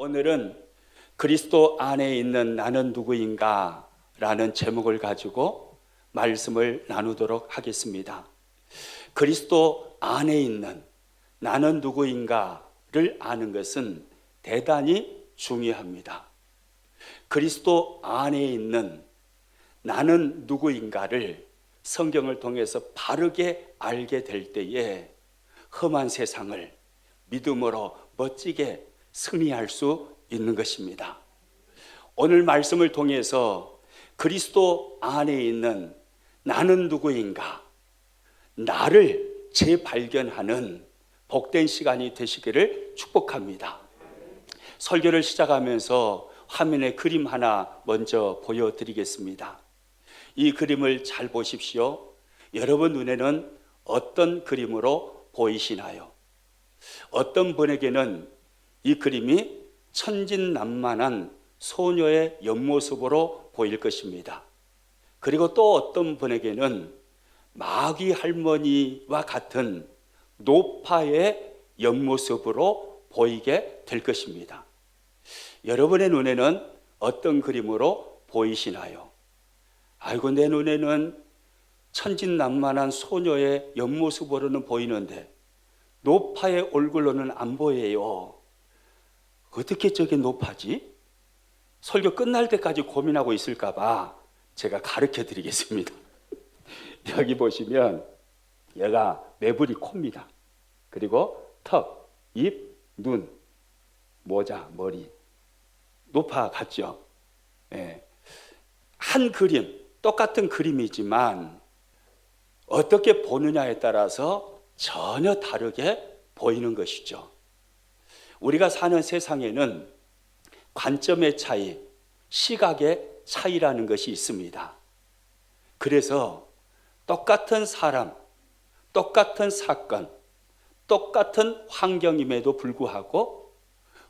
오늘은 그리스도 안에 있는 나는 누구인가 라는 제목을 가지고 말씀을 나누도록 하겠습니다. 그리스도 안에 있는 나는 누구인가를 아는 것은 대단히 중요합니다. 그리스도 안에 있는 나는 누구인가를 성경을 통해서 바르게 알게 될 때에 험한 세상을 믿음으로 멋지게 승리할 수 있는 것입니다. 오늘 말씀을 통해서 그리스도 안에 있는 나는 누구인가, 나를 재발견하는 복된 시간이 되시기를 축복합니다. 설교를 시작하면서 화면에 그림 하나 먼저 보여드리겠습니다. 이 그림을 잘 보십시오. 여러분 눈에는 어떤 그림으로 보이시나요? 어떤 분에게는 이 그림이 천진난만한 소녀의 옆모습으로 보일 것입니다. 그리고 또 어떤 분에게는 마귀 할머니와 같은 노파의 옆모습으로 보이게 될 것입니다. 여러분의 눈에는 어떤 그림으로 보이시나요? 아이고, 내 눈에는 천진난만한 소녀의 옆모습으로는 보이는데 노파의 얼굴로는 안 보여요. 어떻게 저게 노파지? 설교 끝날 때까지 고민하고 있을까 봐 제가 가르쳐 드리겠습니다. 여기 보시면 얘가 매부리 코입니다. 그리고 턱, 입, 눈, 모자, 머리. 노파 같죠? 예. 한 그림, 똑같은 그림이지만 어떻게 보느냐에 따라서 전혀 다르게 보이는 것이죠. 우리가 사는 세상에는 관점의 차이, 시각의 차이라는 것이 있습니다. 그래서 똑같은 사람, 똑같은 사건, 똑같은 환경임에도 불구하고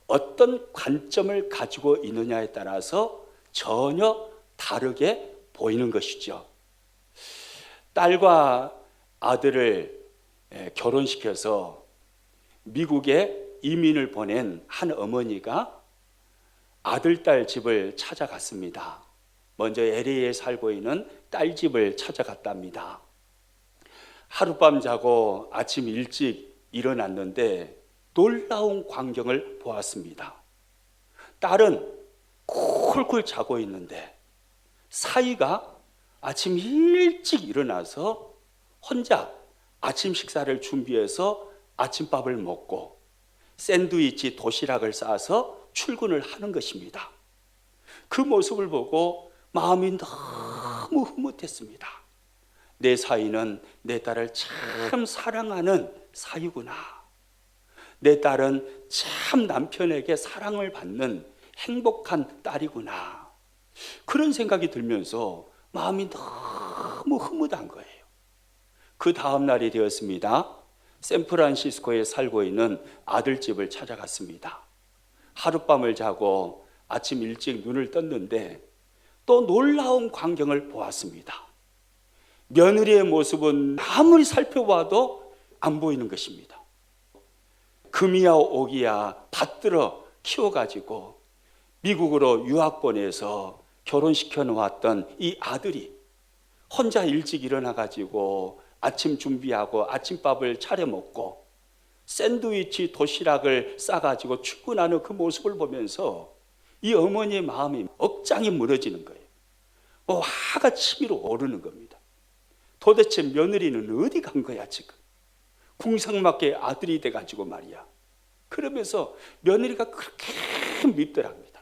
어떤 관점을 가지고 있느냐에 따라서 전혀 다르게 보이는 것이죠. 딸과 아들을 결혼시켜서 미국에 이민을 보낸 한 어머니가 아들, 딸 집을 찾아갔습니다. 먼저 LA에 살고 있는 딸 집을 찾아갔답니다. 하룻밤 자고 아침 일찍 일어났는데 놀라운 광경을 보았습니다. 딸은 쿨쿨 자고 있는데 사위가 아침 일찍 일어나서 혼자 아침 식사를 준비해서 아침밥을 먹고 샌드위치, 도시락을 싸서 출근을 하는 것입니다. 그 모습을 보고 마음이 너무 흐뭇했습니다. 내 사위는 내 딸을 참 사랑하는 사위구나. 내 딸은 참 남편에게 사랑을 받는 행복한 딸이구나. 그런 생각이 들면서 마음이 너무 흐뭇한 거예요. 그 다음 날이 되었습니다. 샌프란시스코에 살고 있는 아들 집을 찾아갔습니다. 하룻밤을 자고 아침 일찍 눈을 떴는데 또 놀라운 광경을 보았습니다. 며느리의 모습은 아무리 살펴봐도 안 보이는 것입니다. 금이야 오기야 받들어 키워가지고 미국으로 유학 보내서 결혼시켜 놓았던 이 아들이 혼자 일찍 일어나가지고 아침 준비하고 아침밥을 차려 먹고 샌드위치, 도시락을 싸가지고 출근하는 그 모습을 보면서 이 어머니의 마음이 억장이 무너지는 거예요. 화가 치밀어 오르는 겁니다. 도대체 며느리는 어디 간 거야 지금? 궁상맞게 아들이 돼가지고 말이야. 그러면서 며느리가 그렇게 밉더랍니다.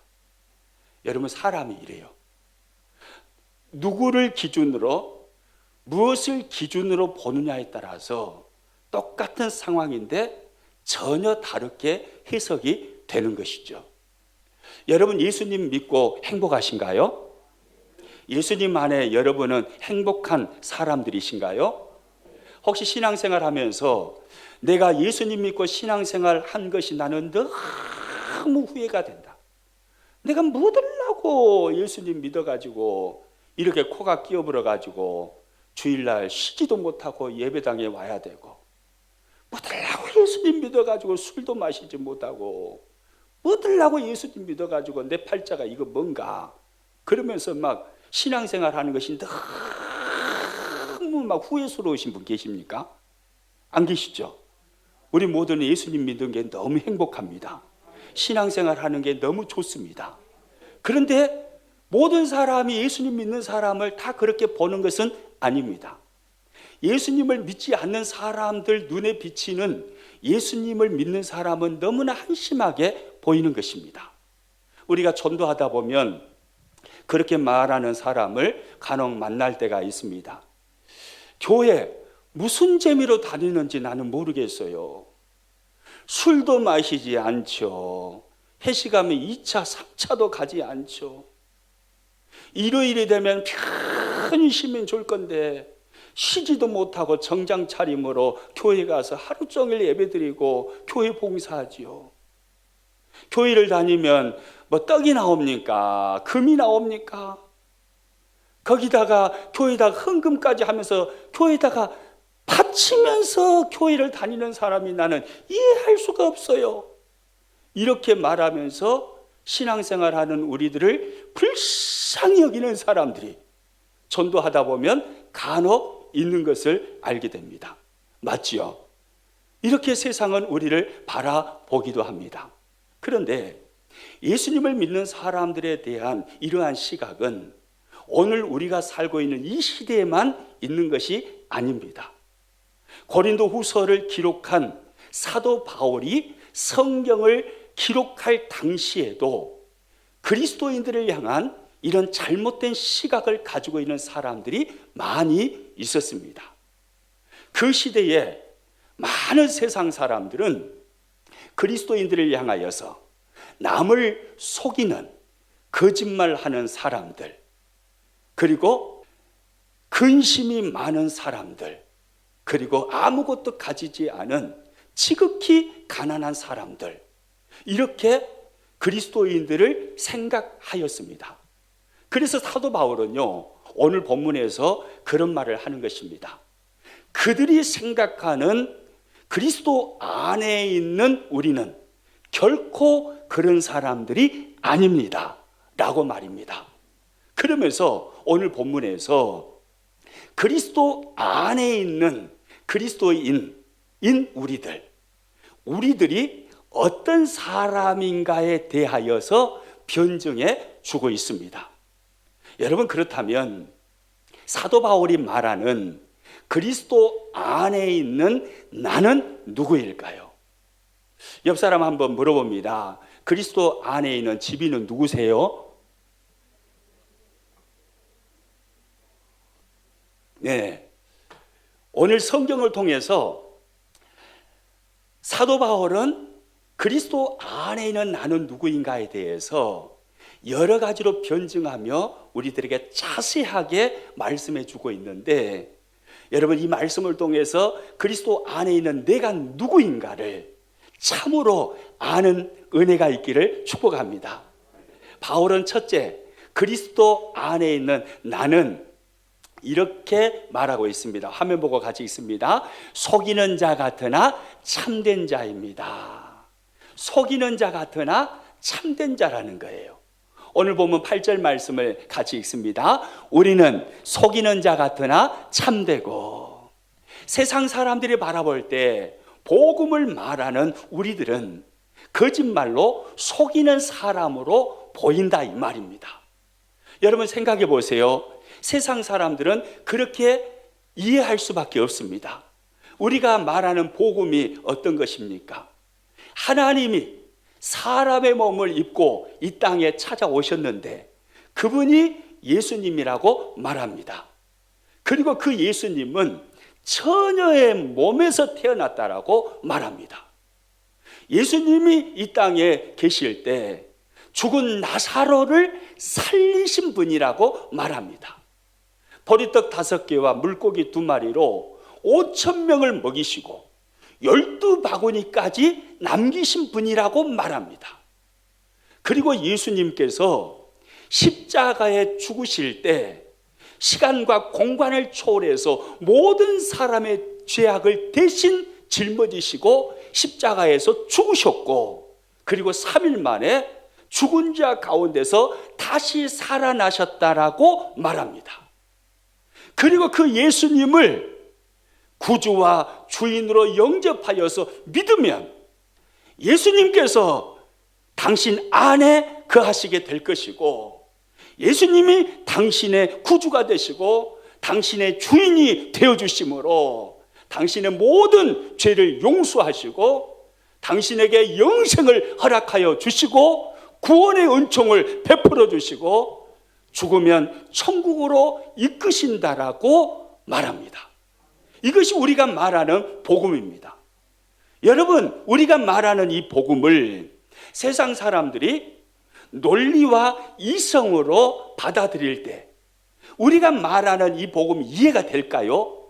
여러분, 사람이 이래요. 누구를 기준으로, 무엇을 기준으로 보느냐에 따라서 똑같은 상황인데 전혀 다르게 해석이 되는 것이죠. 여러분, 예수님 믿고 행복하신가요? 예수님 안에 여러분은 행복한 사람들이신가요? 혹시 신앙생활 하면서 내가 예수님 믿고 신앙생활 한 것이 나는 너무 후회가 된다. 내가 뭐 하려고 예수님 믿어가지고 이렇게 코가 끼어불어가지고 주일날 쉬지도 못하고 예배당에 와야 되고, 뭐 하려고 예수님 믿어가지고 술도 마시지 못하고 얻으려고 예수님 믿어가지고 내 팔자가 이거 뭔가 그러면서 막 신앙생활 하는 것이 너무 막 후회스러우신 분 계십니까? 안 계시죠? 우리 모두는 예수님 믿는 게 너무 행복합니다. 신앙생활 하는 게 너무 좋습니다. 그런데 모든 사람이 예수님 믿는 사람을 다 그렇게 보는 것은 아닙니다. 예수님을 믿지 않는 사람들 눈에 비치는 예수님을 믿는 사람은 너무나 한심하게 보이는 것입니다. 우리가 전도하다 보면 그렇게 말하는 사람을 간혹 만날 때가 있습니다. 교회 무슨 재미로 다니는지 나는 모르겠어요. 술도 마시지 않죠. 회식하면 2차, 3차도 가지 않죠. 일요일이 되면 편히 쉬면 좋을 건데 쉬지도 못하고 정장 차림으로 교회 가서 하루 종일 예배드리고 교회 봉사하지요. 교회를 다니면 뭐 떡이 나옵니까? 금이 나옵니까? 거기다가 교회에다가 헌금까지 하면서 교회에다가 바치면서 교회를 다니는 사람이 나는 이해할 수가 없어요. 이렇게 말하면서 신앙생활하는 우리들을 불쌍히 여기는 사람들이 전도하다 보면 간혹 있는 것을 알게 됩니다. 맞지요? 이렇게 세상은 우리를 바라보기도 합니다. 그런데 예수님을 믿는 사람들에 대한 이러한 시각은 오늘 우리가 살고 있는 이 시대에만 있는 것이 아닙니다. 고린도 후서를 기록한 사도 바울이 성경을 기록할 당시에도 그리스도인들을 향한 이런 잘못된 시각을 가지고 있는 사람들이 많이 있었습니다. 그 시대에 많은 세상 사람들은 그리스도인들을 향하여서 남을 속이는 거짓말하는 사람들, 그리고 근심이 많은 사람들, 그리고 아무것도 가지지 않은 지극히 가난한 사람들, 이렇게 그리스도인들을 생각하였습니다. 그래서 사도 바울은요, 오늘 본문에서 그런 말을 하는 것입니다. 그들이 생각하는 그리스도 안에 있는 우리는 결코 그런 사람들이 아닙니다 라고 말입니다. 그러면서 오늘 본문에서 그리스도 안에 있는 그리스도인인 우리들이 어떤 사람인가에 대하여서 변증해 주고 있습니다. 여러분, 그렇다면 사도 바울이 말하는 그리스도 안에 있는 나는 누구일까요? 옆 사람 한번 물어봅니다. 그리스도 안에 있는 지비는 누구세요? 네. 오늘 성경을 통해서 사도 바울은 그리스도 안에 있는 나는 누구인가에 대해서 여러 가지로 변증하며 우리들에게 자세하게 말씀해 주고 있는데, 여러분, 이 말씀을 통해서 그리스도 안에 있는 내가 누구인가를 참으로 아는 은혜가 있기를 축복합니다. 바울은 첫째, 그리스도 안에 있는 나는 이렇게 말하고 있습니다. 화면 보고 같이 읽습니다. 속이는 자 같으나 참된 자입니다. 속이는 자 같으나 참된 자라는 거예요. 오늘 보면 8절 말씀을 같이 읽습니다. 우리는 속이는 자 같으나 참되고. 세상 사람들이 바라볼 때 복음을 말하는 우리들은 거짓말로 속이는 사람으로 보인다 이 말입니다. 여러분, 생각해 보세요. 세상 사람들은 그렇게 이해할 수밖에 없습니다. 우리가 말하는 복음이 어떤 것입니까? 하나님이 사람의 몸을 입고 이 땅에 찾아오셨는데 그분이 예수님이라고 말합니다. 그리고 그 예수님은 처녀의 몸에서 태어났다라고 말합니다. 예수님이 이 땅에 계실 때 죽은 나사로를 살리신 분이라고 말합니다. 보리떡 5개와 물고기 2마리로 5,000명을 먹이시고 12바구니까지 남기신 분이라고 말합니다. 그리고 예수님께서 십자가에 죽으실 때 시간과 공간을 초월해서 모든 사람의 죄악을 대신 짊어지시고 십자가에서 죽으셨고, 그리고 3일 만에 죽은 자 가운데서 다시 살아나셨다라고 말합니다. 그리고 그 예수님을 구주와 주인으로 영접하여서 믿으면 예수님께서 당신 안에 거하시게 될 것이고, 예수님이 당신의 구주가 되시고 당신의 주인이 되어주심으로 당신의 모든 죄를 용서하시고 당신에게 영생을 허락하여 주시고 구원의 은총을 베풀어 주시고 죽으면 천국으로 이끄신다라고 말합니다. 이것이 우리가 말하는 복음입니다. 여러분, 우리가 말하는 이 복음을 세상 사람들이 논리와 이성으로 받아들일 때 우리가 말하는 이 복음이 이해가 될까요?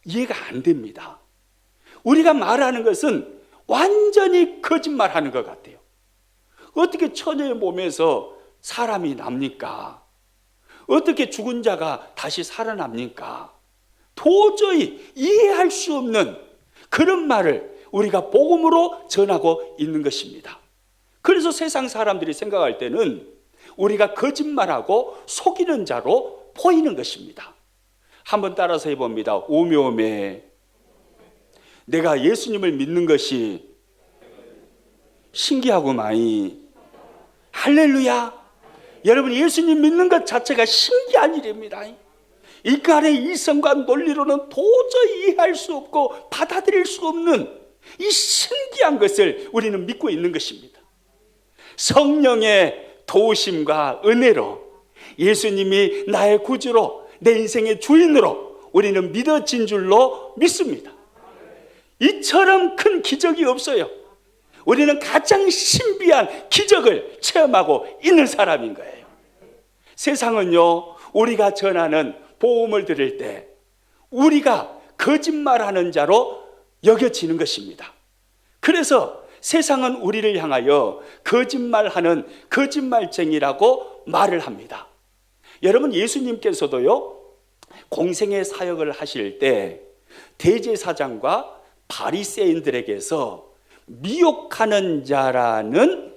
이해가 안 됩니다. 우리가 말하는 것은 완전히 거짓말하는 것 같아요. 어떻게 처녀의 몸에서 사람이 납니까? 어떻게 죽은 자가 다시 살아납니까? 도저히 이해할 수 없는 그런 말을 우리가 복음으로 전하고 있는 것입니다. 그래서 세상 사람들이 생각할 때는 우리가 거짓말하고 속이는 자로 보이는 것입니다. 한번 따라서 해봅니다. 오메오메. 내가 예수님을 믿는 것이 신기하구마이. 할렐루야. 여러분, 예수님 믿는 것 자체가 신기한 일입니다. 인간의 이성과 논리로는 도저히 이해할 수 없고 받아들일 수 없는 이 신기한 것을 우리는 믿고 있는 것입니다. 성령의 도우심과 은혜로 예수님이 나의 구주로 내 인생의 주인으로 우리는 믿어진 줄로 믿습니다. 이처럼 큰 기적이 없어요. 우리는 가장 신비한 기적을 체험하고 있는 사람인 거예요. 세상은요, 우리가 전하는 복음을 들을 때 우리가 거짓말하는 자로 여겨지는 것입니다. 그래서 세상은 우리를 향하여 거짓말하는 거짓말쟁이라고 말을 합니다. 여러분, 예수님께서도요, 공생의 사역을 하실 때 대제사장과 바리새인들에게서 미혹하는 자라는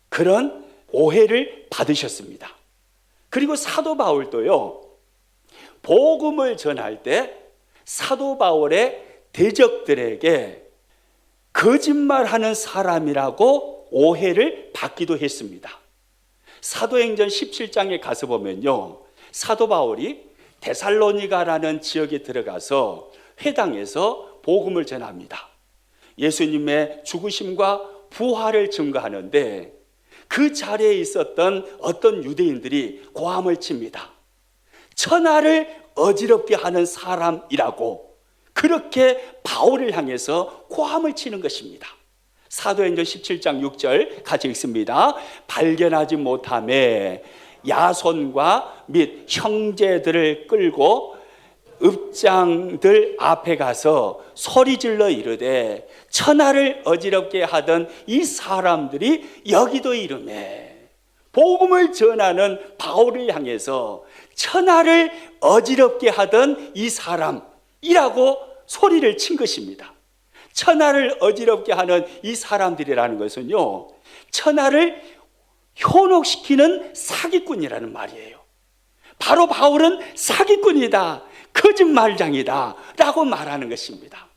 그런 오해를 받으셨습니다. 그리고 사도 바울도요, 복음을 전할 때 사도 바울의 대적들에게 거짓말하는 사람이라고 오해를 받기도 했습니다. 사도행전 17장에 가서 보면요, 사도 바울이 데살로니가라는 지역에 들어가서 회당에서 복음을 전합니다. 예수님의 죽으심과 부활을 증거하는데 그 자리에 있었던 어떤 유대인들이 고함을 칩니다. 천하를 어지럽게 하는 사람이라고 그렇게 바울을 향해서 고함을 치는 것입니다. 사도행전 17장 6절 같이 읽습니다. 발견하지 못하매 야손과 및 형제들을 끌고 읍장들 앞에 가서 소리질러 이르되 천하를 어지럽게 하던 이 사람들이 여기도 이르매. 복음을 전하는 바울을 향해서 천하를 어지럽게 하던 이 사람이라고 소리를 친 것입니다. 천하를 어지럽게 하는 이 사람들이라는 것은요, 천하를 현혹시키는 사기꾼이라는 말이에요. 바로 바울은 사기꾼이다, 거짓말장이다 라고 말하는 것입니다.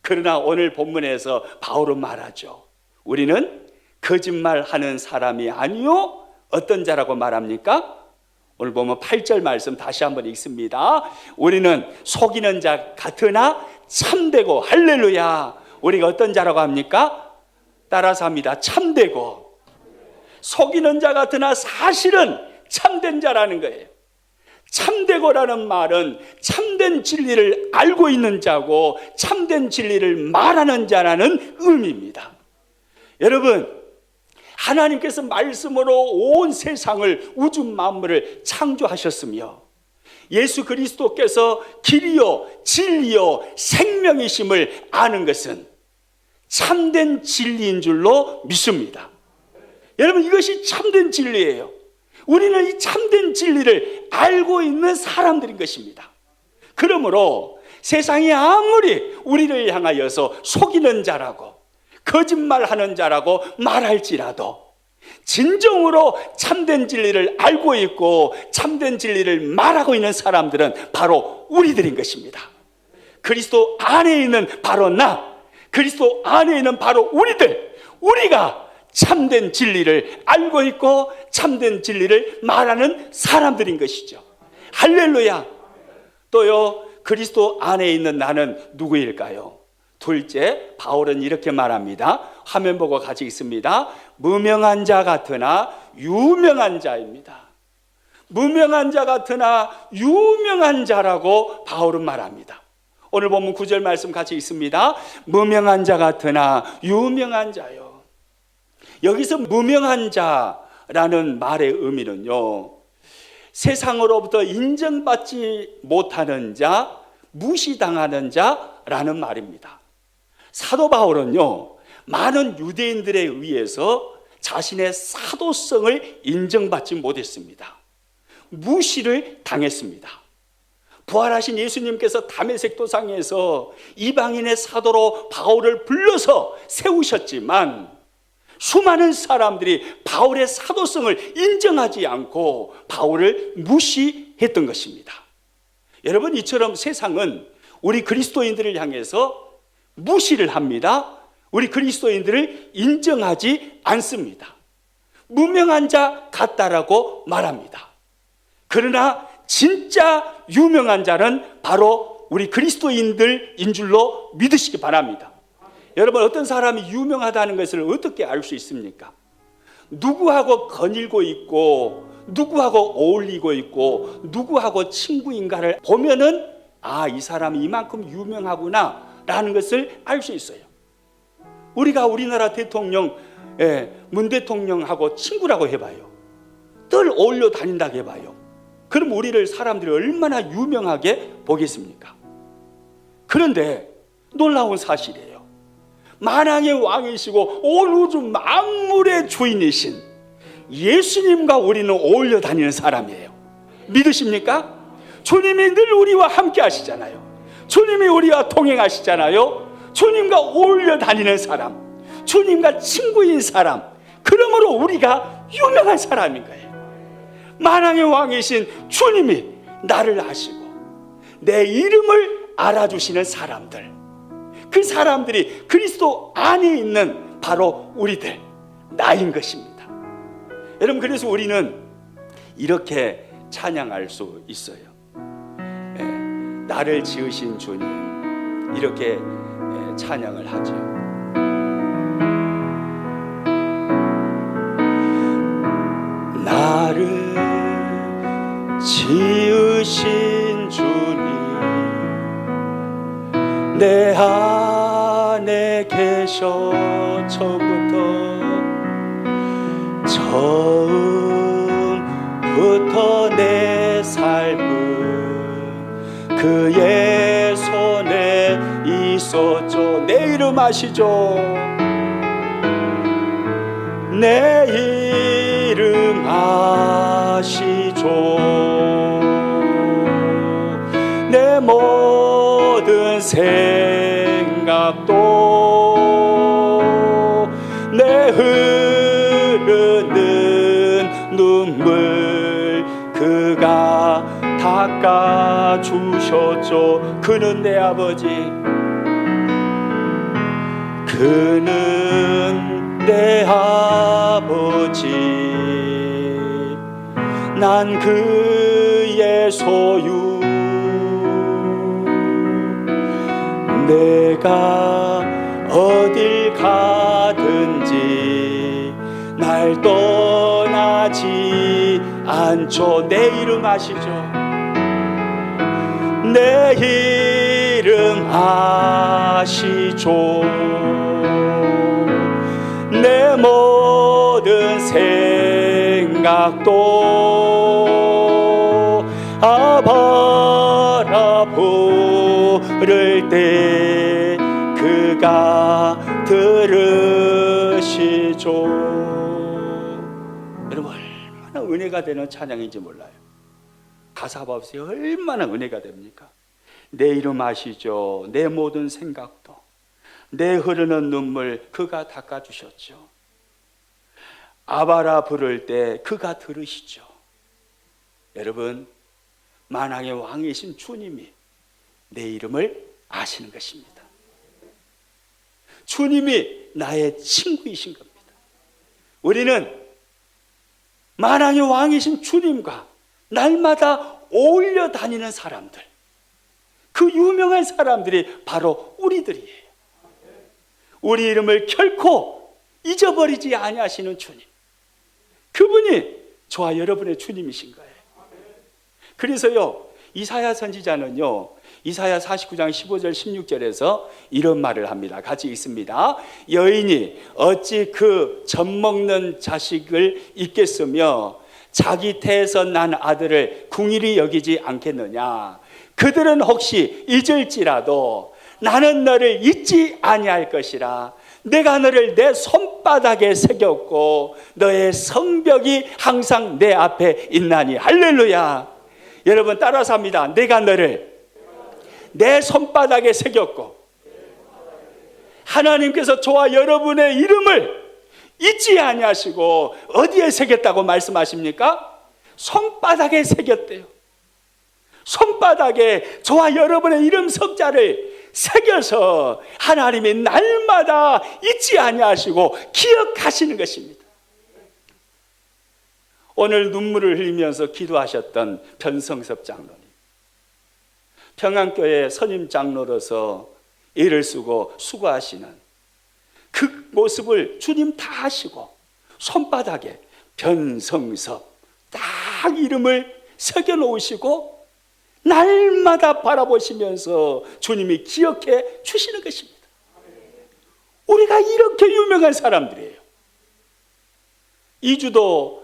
그러나 오늘 본문에서 바울은 말하죠. 우리는 거짓말하는 사람이 아니요, 어떤 자라고 말합니까? 오늘 보면 8절 말씀 다시 한번 읽습니다. 우리는 속이는 자 같으나 참되고, 할렐루야, 우리가 어떤 자라고 합니까? 따라서 합니다. 참되고. 속이는 자 같으나 사실은 참된 자라는 거예요. 참되고라는 말은 참된 진리를 알고 있는 자고 참된 진리를 말하는 자라는 의미입니다. 여러분, 하나님께서 말씀으로 온 세상을, 우주 만물을 창조하셨으며 예수 그리스도께서 길이요 진리요 생명이심을 아는 것은 참된 진리인 줄로 믿습니다. 여러분, 이것이 참된 진리예요. 우리는 이 참된 진리를 알고 있는 사람들인 것입니다. 그러므로 세상이 아무리 우리를 향하여서 속이는 자라고 거짓말하는 자라고 말할지라도 진정으로 참된 진리를 알고 있고 참된 진리를 말하고 있는 사람들은 바로 우리들인 것입니다. 그리스도 안에 있는 바로 나, 그리스도 안에 있는 바로 우리들, 우리가 참된 진리를 알고 있고 참된 진리를 말하는 사람들인 것이죠. 할렐루야. 또요, 그리스도 안에 있는 나는 누구일까요? 둘째, 바울은 이렇게 말합니다. 화면 보고 같이 읽습니다. 무명한 자 같으나 유명한 자입니다. 무명한 자 같으나 유명한 자라고 바울은 말합니다. 오늘 본문 9절 말씀 같이 읽습니다. 무명한 자 같으나 유명한 자요. 여기서 무명한 자라는 말의 의미는요, 세상으로부터 인정받지 못하는 자, 무시당하는 자라는 말입니다. 사도 바울은요, 많은 유대인들에 의해서 자신의 사도성을 인정받지 못했습니다. 무시를 당했습니다. 부활하신 예수님께서 다메섹 도상에서 이방인의 사도로 바울을 불러서 세우셨지만 수많은 사람들이 바울의 사도성을 인정하지 않고 바울을 무시했던 것입니다. 여러분, 이처럼 세상은 우리 그리스도인들을 향해서 무시를 합니다. 우리 그리스도인들을 인정하지 않습니다. 무명한 자 같다라고 말합니다. 그러나 진짜 유명한 자는 바로 우리 그리스도인들인 줄로 믿으시기 바랍니다. 여러분, 어떤 사람이 유명하다는 것을 어떻게 알 수 있습니까? 누구하고 거닐고 있고 누구하고 어울리고 있고 누구하고 친구인가를 보면은 아, 이 사람이 이만큼 유명하구나 라는 것을 알 수 있어요. 우리가 우리나라 대통령, 문 대통령하고 친구라고 해봐요. 늘 어울려 다닌다고 해봐요. 그럼 우리를 사람들이 얼마나 유명하게 보겠습니까? 그런데 놀라운 사실이에요. 만왕의 왕이시고 온 우주 만물의 주인이신 예수님과 우리는 어울려 다니는 사람이에요. 믿으십니까? 주님이 늘 우리와 함께 하시잖아요. 주님이 우리와 동행하시잖아요. 주님과 어울려 다니는 사람, 주님과 친구인 사람, 그러므로 우리가 유명한 사람인 거예요. 만왕의 왕이신 주님이 나를 아시고 내 이름을 알아주시는 사람들, 그 사람들이 그리스도 안에 있는 바로 우리들, 나인 것입니다. 여러분, 그래서 우리는 이렇게 찬양할 수 있어요. 나를 지으신 주님, 이렇게 찬양을 하죠. 나를 지으신 주님, 내 안에 계셔 처음부터 내 삶은 그의 손에 있었죠. 내 이름 아시죠? 내 이름 아시죠? 내 모든 생각도 내 흐르는 눈물 그가 닦아주셨죠. 그는 내 아버지, 그는 내 아버지, 난 그의 소유. 내가 어딜 가든지 날 떠나지 않죠. 내 이름 아시죠? 내 이름 아시죠? 내 모든 생각도 바라보를 때 그가 들으시죠. 여러분, 얼마나 은혜가 되는 찬양인지 몰라요. 가사 봐보세요. 얼마나 은혜가 됩니까? 내 이름 아시죠? 내 모든 생각도 내 흐르는 눈물 그가 닦아주셨죠. 아바라 부를 때 그가 들으시죠. 여러분, 만왕의 왕이신 주님이 내 이름을 아시는 것입니다. 주님이 나의 친구이신 겁니다. 우리는 만왕의 왕이신 주님과 날마다 어울려 다니는 사람들, 그 유명한 사람들이 바로 우리들이에요. 우리 이름을 결코 잊어버리지 아니하시는 주님, 그분이 저와 여러분의 주님이신 거예요. 그래서요, 이사야 선지자는요, 이사야 49장 15절 16절에서 이런 말을 합니다. 같이 읽습니다. 여인이 어찌 그 젖먹는 자식을 잊겠으며 자기 태에서 난 아들을 궁일이 여기지 않겠느냐. 그들은 혹시 잊을지라도 나는 너를 잊지 아니할 것이라. 내가 너를 내 손바닥에 새겼고 너의 성벽이 항상 내 앞에 있나니. 할렐루야. 여러분 따라서 합니다. 내가 너를 내 손바닥에 새겼고, 하나님께서 저와 여러분의 이름을 잊지 아니하시고 어디에 새겼다고 말씀하십니까? 손바닥에 새겼대요. 손바닥에 저와 여러분의 이름 석자를 새겨서 하나님이 날마다 잊지 아니하시고 기억하시는 것입니다. 오늘 눈물을 흘리면서 기도하셨던 변성섭 장로님, 평안교회 선임 장로로서 애를 쓰고 수고하시는 그 모습을 주님 다 아시고 손바닥에 변성섭 딱 이름을 새겨 놓으시고 날마다 바라보시면서 주님이 기억해 주시는 것입니다. 우리가 이렇게 유명한 사람들이에요. 2주도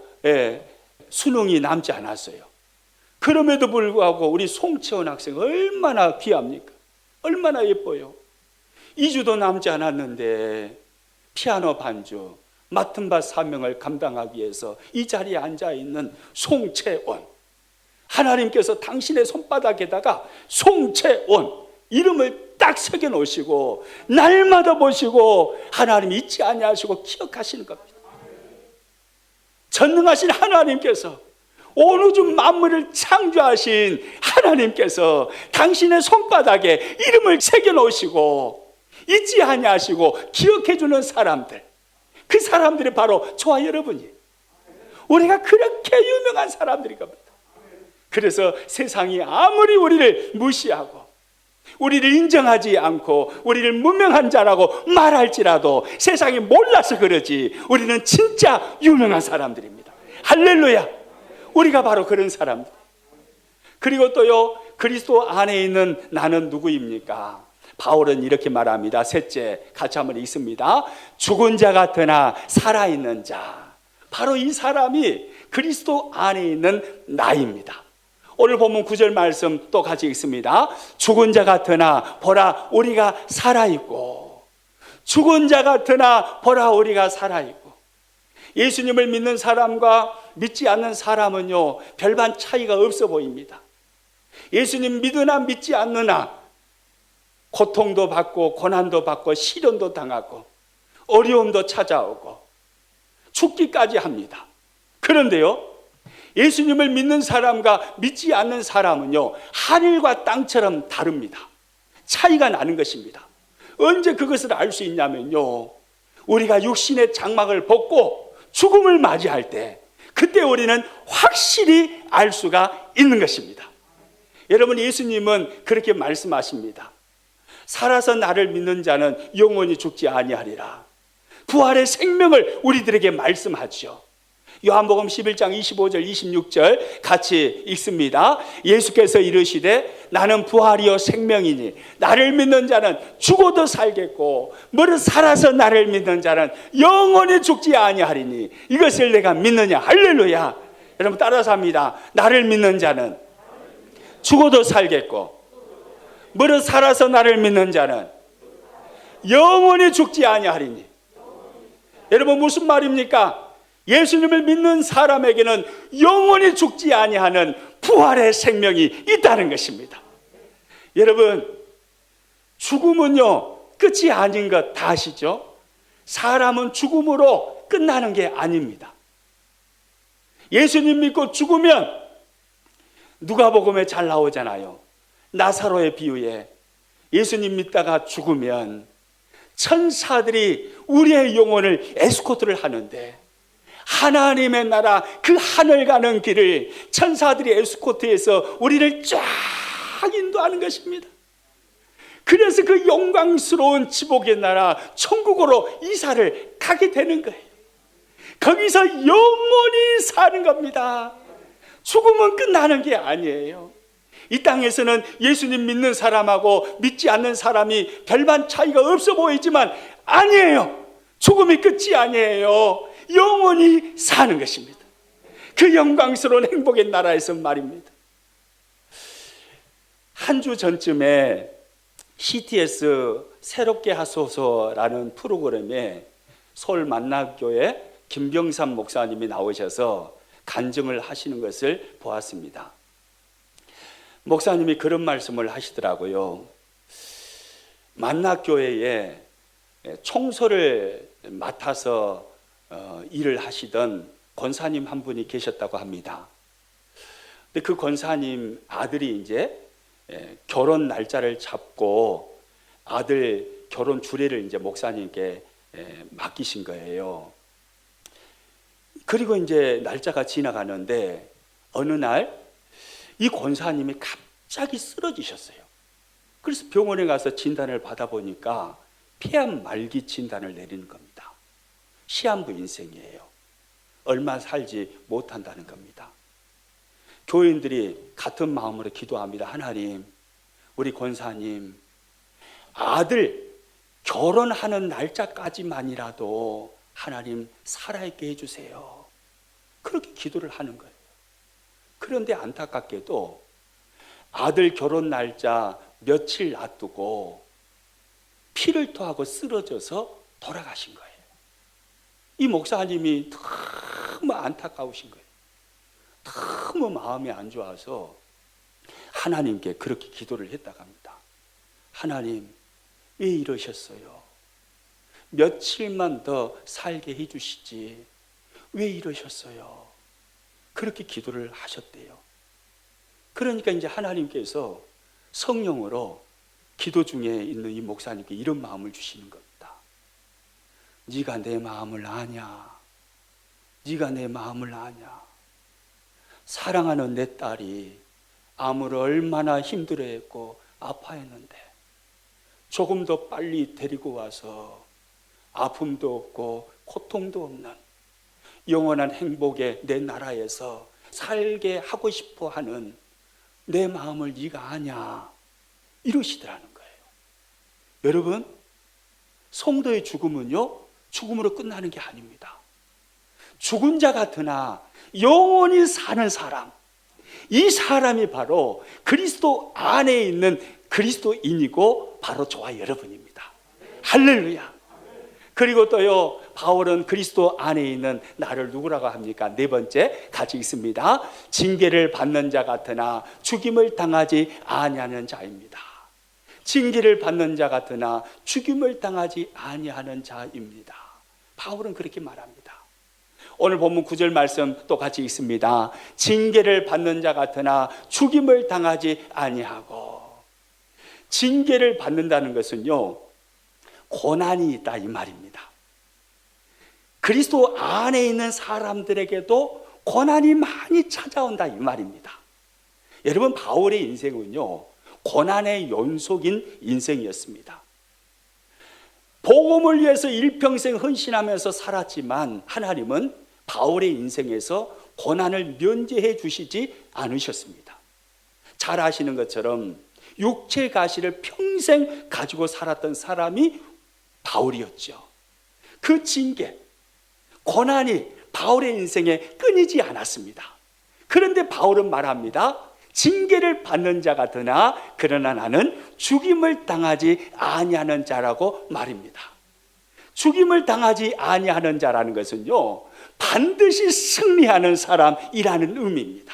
수능이 남지 않았어요. 그럼에도 불구하고 우리 송채원 학생 얼마나 귀합니까? 얼마나 예뻐요. 2주도 남지 않았는데 피아노 반주, 맡은 바 사명을 감당하기 위해서 이 자리에 앉아있는 송채원, 하나님께서 당신의 손바닥에다가 송채원 이름을 딱 새겨 놓으시고 날마다 보시고 하나님 잊지 아니하시고 기억하시는 겁니다. 전능하신 하나님께서, 온 우주 만물을 창조하신 하나님께서 당신의 손바닥에 이름을 새겨 놓으시고 잊지 아니하시고 기억해 주는 사람들, 그 사람들이 바로 저와 여러분이에요. 우리가 그렇게 유명한 사람들인 겁니다. 그래서 세상이 아무리 우리를 무시하고 우리를 인정하지 않고 우리를 무명한 자라고 말할지라도 세상이 몰라서 그러지 우리는 진짜 유명한 사람들입니다. 할렐루야. 우리가 바로 그런 사람들. 그리고 또요, 그리스도 안에 있는 나는 누구입니까? 바울은 이렇게 말합니다. 셋째, 같이 한번 읽습니다. 죽은 자 같으나 살아있는 자. 바로 이 사람이 그리스도 안에 있는 나입니다. 오늘 본문 9절 말씀 또 같이 읽습니다. 죽은 자 같으나 보라 우리가 살아있고, 죽은 자 같으나 보라 우리가 살아있고. 예수님을 믿는 사람과 믿지 않는 사람은요 별반 차이가 없어 보입니다. 예수님 믿으나 믿지 않느나 고통도 받고 고난도 받고 시련도 당하고 어려움도 찾아오고 죽기까지 합니다. 그런데요, 예수님을 믿는 사람과 믿지 않는 사람은요 하늘과 땅처럼 다릅니다. 차이가 나는 것입니다. 언제 그것을 알 수 있냐면요, 우리가 육신의 장막을 벗고 죽음을 맞이할 때, 그때 우리는 확실히 알 수가 있는 것입니다. 여러분, 예수님은 그렇게 말씀하십니다. 살아서 나를 믿는 자는 영원히 죽지 아니하리라. 부활의 생명을 우리들에게 말씀하죠. 요한복음 11장 25절 26절 같이 읽습니다. 예수께서 이르시되 나는 부활이요 생명이니 나를 믿는 자는 죽어도 살겠고 무릇 살아서 나를 믿는 자는 영원히 죽지 아니하리니 이것을 내가 믿느냐. 할렐루야. 여러분 따라서 합니다. 나를 믿는 자는 죽어도 살겠고 무릇 살아서 나를 믿는 자는 영원히 죽지 아니하리니. 여러분 무슨 말입니까? 예수님을 믿는 사람에게는 영원히 죽지 아니하는 부활의 생명이 있다는 것입니다. 여러분, 죽음은요 끝이 아닌 것 다 아시죠? 사람은 죽음으로 끝나는 게 아닙니다. 예수님 믿고 죽으면 누가복음에 잘 나오잖아요. 나사로의 비유에 예수님 믿다가 죽으면 천사들이 우리의 영혼을 에스코트를 하는데, 하나님의 나라 그 하늘 가는 길을 천사들이 에스코트해서 우리를 쫙 인도하는 것입니다. 그래서 그 영광스러운 지복의 나라 천국으로 이사를 가게 되는 거예요. 거기서 영원히 사는 겁니다. 죽음은 끝나는 게 아니에요. 이 땅에서는 예수님 믿는 사람하고 믿지 않는 사람이 별반 차이가 없어 보이지만 아니에요. 죽음이 끝이 아니에요. 영원히 사는 것입니다. 그 영광스러운 행복의 나라에서 말입니다. 한 주 전쯤에 CTS 새롭게 하소서라는 프로그램에 서울 만나교회 김병삼 목사님이 나오셔서 간증을 하시는 것을 보았습니다. 목사님이 그런 말씀을 하시더라고요. 만나교회에 청소를 맡아서 일을 하시던 권사님 한 분이 계셨다고 합니다. 근데 그 권사님 아들이 이제 결혼 날짜를 잡고 아들 결혼 주례를 이제 목사님께 맡기신 거예요. 그리고 이제 날짜가 지나가는데 어느 날 이 권사님이 갑자기 쓰러지셨어요. 그래서 병원에 가서 진단을 받아보니까 폐암 말기 진단을 내리는 겁니다. 시한부 인생이에요. 얼마 살지 못한다는 겁니다. 교인들이 같은 마음으로 기도합니다. 하나님, 우리 권사님 아들 결혼하는 날짜까지만이라도 하나님 살아있게 해주세요. 그렇게 기도를 하는 거예요. 그런데 안타깝게도 아들 결혼 날짜 며칠 놔두고 피를 토하고 쓰러져서 돌아가신 거예요. 이 목사님이 너무 안타까우신 거예요. 너무 마음이 안 좋아서 하나님께 그렇게 기도를 했다고 합니다. 하나님, 왜 이러셨어요? 며칠만 더 살게 해주시지 왜 이러셨어요? 그렇게 기도를 하셨대요. 그러니까 이제 하나님께서 성령으로 기도 중에 있는 이 목사님께 이런 마음을 주시는 겁니다. 네가 내 마음을 아냐? 네가 내 마음을 아냐? 사랑하는 내 딸이 암을 얼마나 힘들어했고 아파했는데 조금 더 빨리 데리고 와서 아픔도 없고 고통도 없는 영원한 행복의 내 나라에서 살게 하고 싶어 하는 내 마음을 네가 아냐? 이러시더라는 거예요. 여러분, 성도의 죽음은요, 죽음으로 끝나는 게 아닙니다. 죽은 자 같으나 영원히 사는 사람, 이 사람이 바로 그리스도 안에 있는 그리스도인이고 바로 저와 여러분입니다. 할렐루야. 그리고 또요, 바울은 그리스도 안에 있는 나를 누구라고 합니까? 네 번째 같이 있습니다. 징계를 받는 자 같으나 죽임을 당하지 아니하는 자입니다. 징계를 받는 자 같으나 죽임을 당하지 아니하는 자입니다. 바울은 그렇게 말합니다. 오늘 본문 9절 말씀 또 같이 읽습니다. 징계를 받는 자 같으나 죽임을 당하지 아니하고. 징계를 받는다는 것은요, 고난이 있다 이 말입니다. 그리스도 안에 있는 사람들에게도 고난이 많이 찾아온다 이 말입니다. 여러분, 바울의 인생은요, 고난의 연속인 인생이었습니다. 복음을 위해서 일평생 헌신하면서 살았지만 하나님은 바울의 인생에서 고난을 면제해 주시지 않으셨습니다. 잘 아시는 것처럼 육체 가시를 평생 가지고 살았던 사람이 바울이었죠. 그 징계, 고난이 바울의 인생에 끊이지 않았습니다. 그런데 바울은 말합니다. 징계를 받는 자 같으나 그러나 나는 죽임을 당하지 아니하는 자라고 말입니다. 죽임을 당하지 아니하는 자라는 것은요, 반드시 승리하는 사람이라는 의미입니다.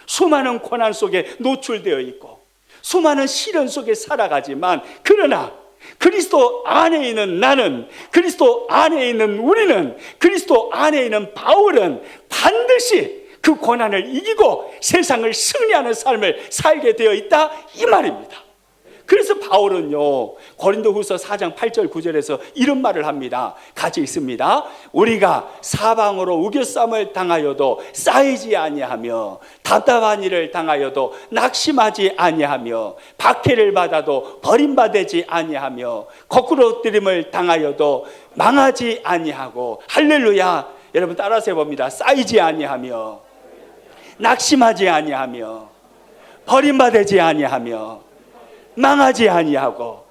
수많은 고난 속에 노출되어 있고 수많은 시련 속에 살아가지만 그러나 그리스도 안에 있는 나는, 그리스도 안에 있는 우리는, 그리스도 안에 있는 바울은 반드시 그 고난을 이기고 세상을 승리하는 삶을 살게 되어 있다, 이 말입니다. 그래서 바울은요, 고린도후서 4장 8절 9절에서 이런 말을 합니다. 같이 읽습니다. 우리가 사방으로 우겨쌈을 당하여도 쌓이지 아니하며, 답답한 일을 당하여도 낙심하지 아니하며, 박해를 받아도 버림받지 아니하며, 거꾸로뜨림을 당하여도 망하지 아니하고, 할렐루야. 여러분 따라서 해봅니다. 쌓이지 아니하며, 낙심하지 아니하며, 버림받지 아니하며, 망하지 아니하고.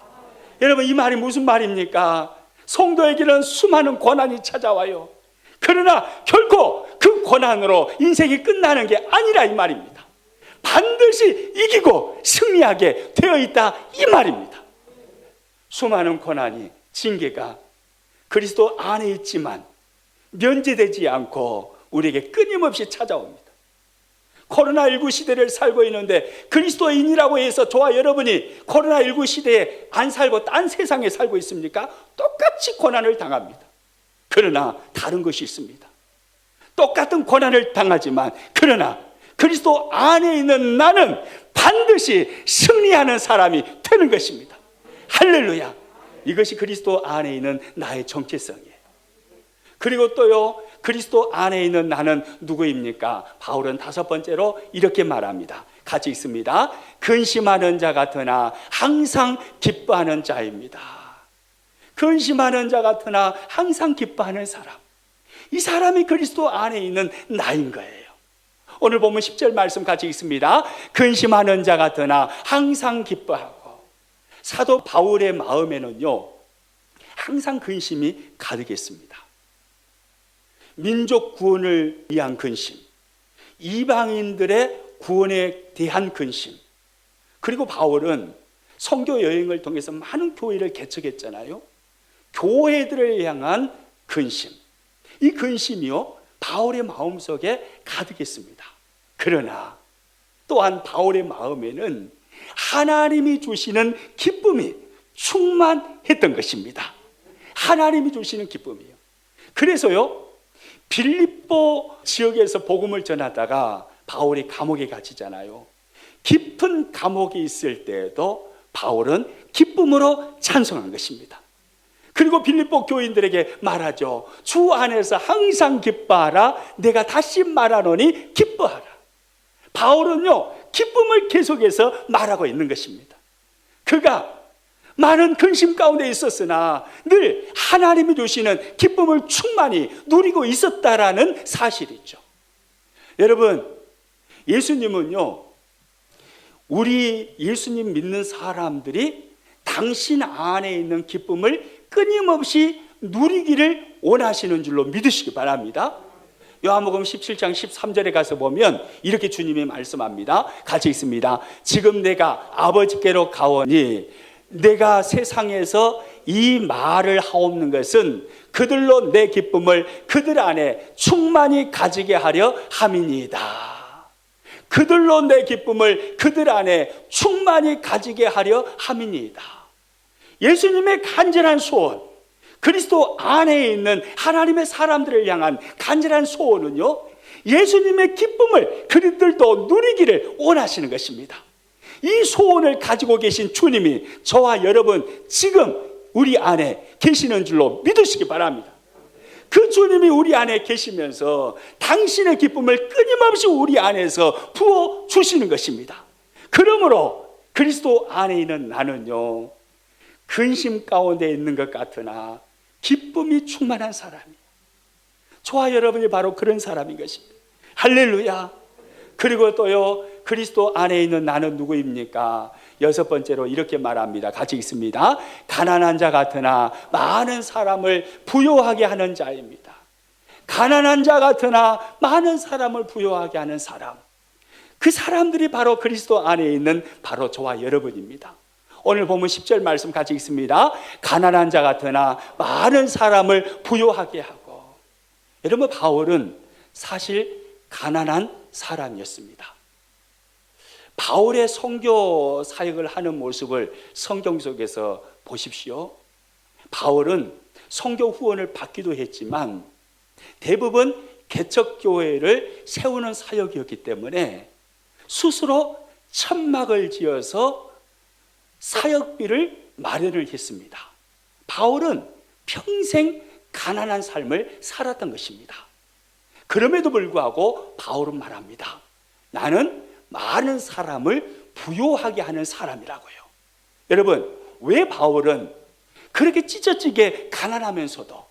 여러분, 이 말이 무슨 말입니까? 성도에게는 수많은 고난이 찾아와요. 그러나 결코 그 고난으로 인생이 끝나는 게 아니라 이 말입니다. 반드시 이기고 승리하게 되어 있다, 이 말입니다. 수많은 고난이, 징계가 그리스도 안에 있지만 면제되지 않고 우리에게 끊임없이 찾아옵니다. 코로나19 시대를 살고 있는데 그리스도인이라고 해서 저와 여러분이 코로나19 시대에 안 살고 딴 세상에 살고 있습니까? 똑같이 고난을 당합니다. 그러나 다른 것이 있습니다. 똑같은 고난을 당하지만 그러나 그리스도 안에 있는 나는 반드시 승리하는 사람이 되는 것입니다. 할렐루야. 이것이 그리스도 안에 있는 나의 정체성이에요. 그리고 또요, 그리스도 안에 있는 나는 누구입니까? 바울은 다섯 번째로 이렇게 말합니다. 같이 읽습니다. 근심하는 자 같으나 항상 기뻐하는 자입니다. 근심하는 자 같으나 항상 기뻐하는 사람, 이 사람이 그리스도 안에 있는 나인 거예요. 오늘 보면 10절 말씀 같이 읽습니다. 근심하는 자 같으나 항상 기뻐하고. 사도 바울의 마음에는요, 항상 근심이 가득했습니다. 민족 구원을 위한 근심, 이방인들의 구원에 대한 근심, 그리고 바울은 선교 여행을 통해서 많은 교회를 개척했잖아요. 교회들을 향한 근심, 이 근심이요, 바울의 마음속에 가득했습니다. 그러나 또한 바울의 마음에는 하나님이 주시는 기쁨이 충만했던 것입니다. 하나님이 주시는 기쁨이요. 그래서요, 빌립보 지역에서 복음을 전하다가 바울이 감옥에 갇히잖아요. 깊은 감옥에 있을 때에도 바울은 기쁨으로 찬송한 것입니다. 그리고 빌립보 교인들에게 말하죠. 주 안에서 항상 기뻐하라. 내가 다시 말하노니 기뻐하라. 바울은요, 기쁨을 계속해서 말하고 있는 것입니다. 그가 많은 근심 가운데 있었으나 늘 하나님이 주시는 기쁨을 충만히 누리고 있었다라는 사실이죠. 여러분, 예수님은요, 우리 예수님 믿는 사람들이 당신 안에 있는 기쁨을 끊임없이 누리기를 원하시는 줄로 믿으시기 바랍니다. 요한복음 17장 13절에 가서 보면 이렇게 주님이 말씀합니다. 같이 읽습니다. 지금 내가 아버지께로 가오니 내가 세상에서 이 말을 하옵는 것은 그들로 내 기쁨을 그들 안에 충만히 가지게 하려 함이니이다. 그들로 내 기쁨을 그들 안에 충만히 가지게 하려 함이니이다. 예수님의 간절한 소원, 그리스도 안에 있는 하나님의 사람들을 향한 간절한 소원은요, 예수님의 기쁨을 그들도 누리기를 원하시는 것입니다. 이 소원을 가지고 계신 주님이 저와 여러분 지금 우리 안에 계시는 줄로 믿으시기 바랍니다. 그 주님이 우리 안에 계시면서 당신의 기쁨을 끊임없이 우리 안에서 부어주시는 것입니다. 그러므로 그리스도 안에 있는 나는요, 근심 가운데 있는 것 같으나 기쁨이 충만한 사람이에요. 저와 여러분이 바로 그런 사람인 것입니다. 할렐루야. 그리고 또요, 그리스도 안에 있는 나는 누구입니까? 여섯 번째로 이렇게 말합니다. 같이 읽습니다. 가난한 자 같으나 많은 사람을 부요하게 하는 자입니다. 가난한 자 같으나 많은 사람을 부요하게 하는 사람, 그 사람들이 바로 그리스도 안에 있는 바로 저와 여러분입니다. 오늘 보면 10절 말씀 같이 읽습니다. 가난한 자 같으나 많은 사람을 부요하게 하고. 여러분, 바울은 사실 가난한 사람이었습니다. 바울의 선교 사역을 하는 모습을 성경 속에서 보십시오. 바울은 선교 후원을 받기도 했지만 대부분 개척교회를 세우는 사역이었기 때문에 스스로 천막을 지어서 사역비를 마련을 했습니다. 바울은 평생 가난한 삶을 살았던 것입니다. 그럼에도 불구하고 바울은 말합니다. 나는 많은 사람을 부요하게 하는 사람이라고요. 여러분, 왜 바울은 그렇게 찢어지게 가난하면서도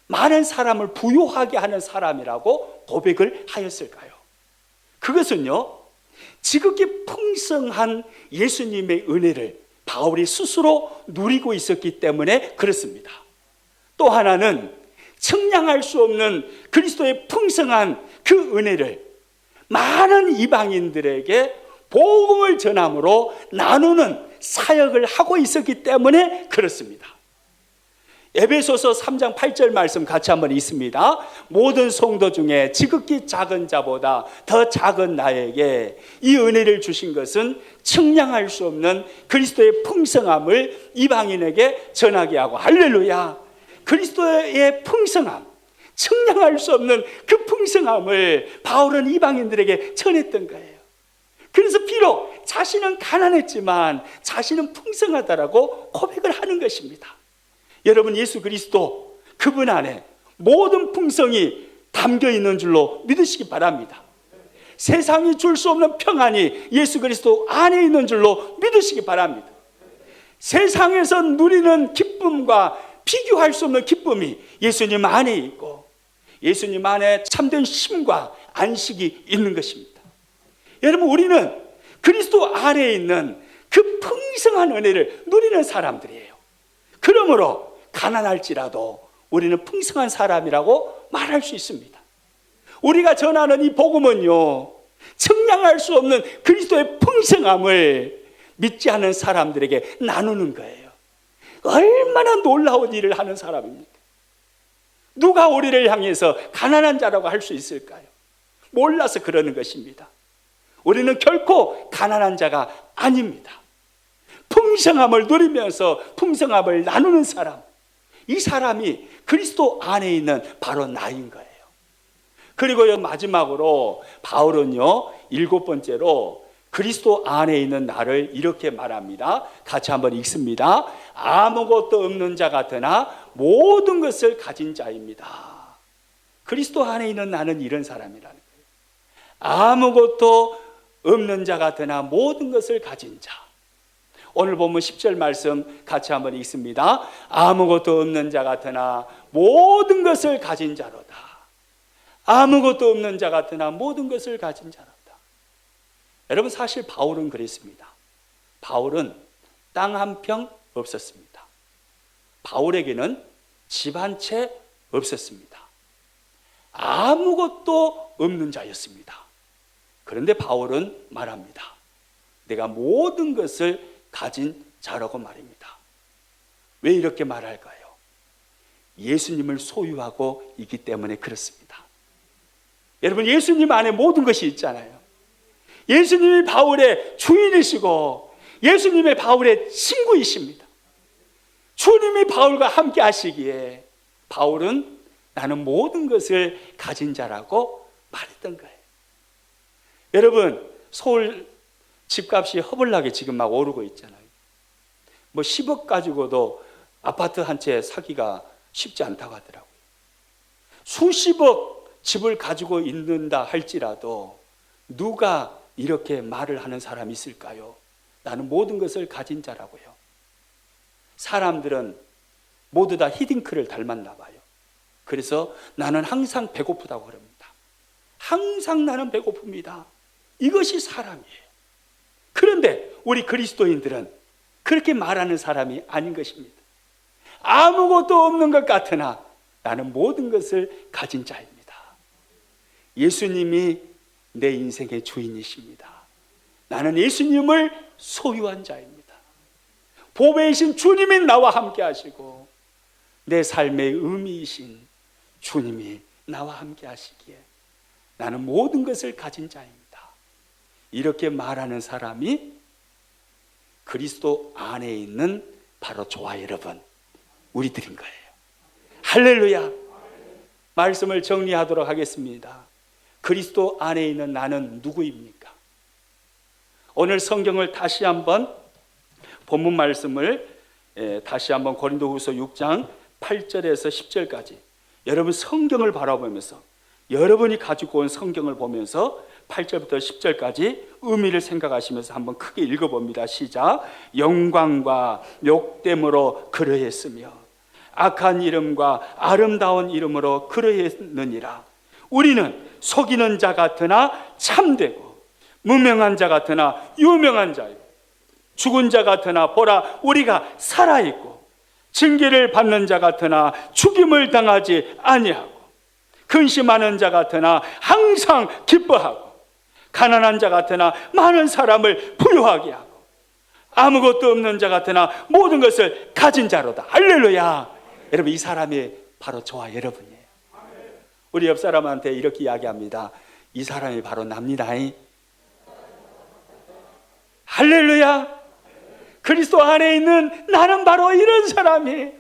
많은 사람을 부요하게 하는 사람이라고 고백을 하였을까요? 그것은요, 지극히 풍성한 예수님의 은혜를 바울이 스스로 누리고 있었기 때문에 그렇습니다. 또 하나는 측량할 수 없는 그리스도의 풍성한 그 은혜를 많은 이방인들에게 복음을 전함으로 나누는 사역을 하고 있었기 때문에 그렇습니다. 에베소서 3장 8절 말씀 같이 한번 읽습니다. 모든 성도 중에 지극히 작은 자보다 더 작은 나에게 이 은혜를 주신 것은 측량할 수 없는 그리스도의 풍성함을 이방인에게 전하게 하고, 할렐루야. 그리스도의 풍성함, 측량할 수 없는 그 풍성함을 바울은 이방인들에게 전했던 거예요. 그래서 비록 자신은 가난했지만 자신은 풍성하다라고 고백을 하는 것입니다. 여러분, 예수 그리스도 그분 안에 모든 풍성이 담겨 있는 줄로 믿으시기 바랍니다. 세상이 줄 수 없는 평안이 예수 그리스도 안에 있는 줄로 믿으시기 바랍니다. 세상에서 누리는 기쁨과 비교할 수 없는 기쁨이 예수님 안에 있고 예수님 안에 참된 쉼과 안식이 있는 것입니다. 여러분, 우리는 그리스도 안에 있는 그 풍성한 은혜를 누리는 사람들이에요. 그러므로 가난할지라도 우리는 풍성한 사람이라고 말할 수 있습니다. 우리가 전하는 이 복음은요, 측량할 수 없는 그리스도의 풍성함을 믿지 않는 사람들에게 나누는 거예요. 얼마나 놀라운 일을 하는 사람입니까? 누가 우리를 향해서 가난한 자라고 할 수 있을까요? 몰라서 그러는 것입니다. 우리는 결코 가난한 자가 아닙니다. 풍성함을 누리면서 풍성함을 나누는 사람, 이 사람이 그리스도 안에 있는 바로 나인 거예요. 그리고 마지막으로 바울은요, 7번째로 그리스도 안에 있는 나를 이렇게 말합니다. 같이 한번 읽습니다. 아무것도 없는 자 같으나 모든 것을 가진 자입니다. 그리스도 안에 있는 나는 이런 사람이라는 거예요. 아무것도 없는 자 같으나 모든 것을 가진 자. 오늘 보면 10절 말씀 같이 한번 읽습니다. 아무것도 없는 자 같으나 모든 것을 가진 자로다. 아무것도 없는 자 같으나 모든 것을 가진 자로다. 여러분, 사실 바울은 그랬습니다. 바울은 땅 한 평 없었습니다. 바울에게는 집 한 채 없었습니다. 아무것도 없는 자였습니다. 그런데 바울은 말합니다. 내가 모든 것을 가진 자라고 말입니다. 왜 이렇게 말할까요? 예수님을 소유하고 있기 때문에 그렇습니다. 여러분, 예수님 안에 모든 것이 있잖아요. 예수님이 바울의 주인이시고 예수님의 바울의 친구이십니다. 주님이 바울과 함께 하시기에 바울은 나는 모든 것을 가진 자라고 말했던 거예요. 여러분, 서울 집값이 허벌나게 지금 막 오르고 있잖아요. 뭐 10억 가지고도 아파트 한 채 사기가 쉽지 않다고 하더라고요. 수십억 집을 가지고 있는다 할지라도 누가 이렇게 말을 하는 사람이 있을까요? 나는 모든 것을 가진 자라고요. 사람들은 모두 다 히딩크를 닮았나 봐요. 그래서 나는 항상 배고프다고 그럽니다. 항상 나는 배고픕니다. 이것이 사람이에요. 그런데 우리 그리스도인들은 그렇게 말하는 사람이 아닌 것입니다. 아무것도 없는 것 같으나 나는 모든 것을 가진 자입니다. 예수님이 내 인생의 주인이십니다. 나는 예수님을 소유한 자입니다. 보배이신 주님이 나와 함께 하시고 내 삶의 의미이신 주님이 나와 함께 하시기에 나는 모든 것을 가진 자입니다. 이렇게 말하는 사람이 그리스도 안에 있는 바로 저와 여러분, 우리들인 거예요. 할렐루야. 말씀을 정리하도록 하겠습니다. 그리스도 안에 있는 나는 누구입니까? 오늘 성경을 다시 한번 본문 말씀을 다시 한번 고린도후서 6장 8절에서 10절까지 여러분 성경을 바라보면서 여러분이 가지고 온 성경을 보면서 8절부터 10절까지 의미를 생각하시면서 한번 크게 읽어봅니다. 시작. 영광과 욕됨으로 그러했으며 악한 이름과 아름다운 이름으로 그러했느니라. 우리는 속이는 자 같으나 참되고 무명한 자 같으나 유명한 자요 죽은 자 같으나 보라 우리가 살아있고 징계를 받는 자 같으나 죽임을 당하지 아니하고 근심하는 자 같으나 항상 기뻐하고 가난한 자 같으나 많은 사람을 부유하게 하고 아무것도 없는 자 같으나 모든 것을 가진 자로다. 할렐루야. 여러분 이 사람이 바로 저와 여러분이에요. 우리 옆 사람한테 이렇게 이야기합니다. 이 사람이 바로 납니다. 할렐루야. 그리스도 안에 있는 나는 바로 이런 사람이에요.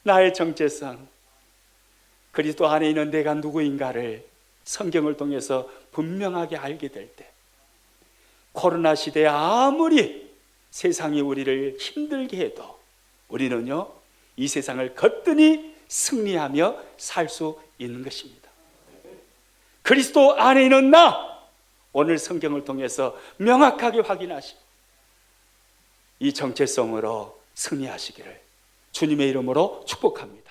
나의 정체성, 그리스도 안에 있는 내가 누구인가를 성경을 통해서 분명하게 알게 될 때, 코로나 시대에 아무리 세상이 우리를 힘들게 해도 우리는요 이 세상을 거뜬히 승리하며 살 수 있는 것입니다. 그리스도 안에 있는 나, 오늘 성경을 통해서 명확하게 확인하시고 이 정체성으로 승리하시기를 주님의 이름으로 축복합니다.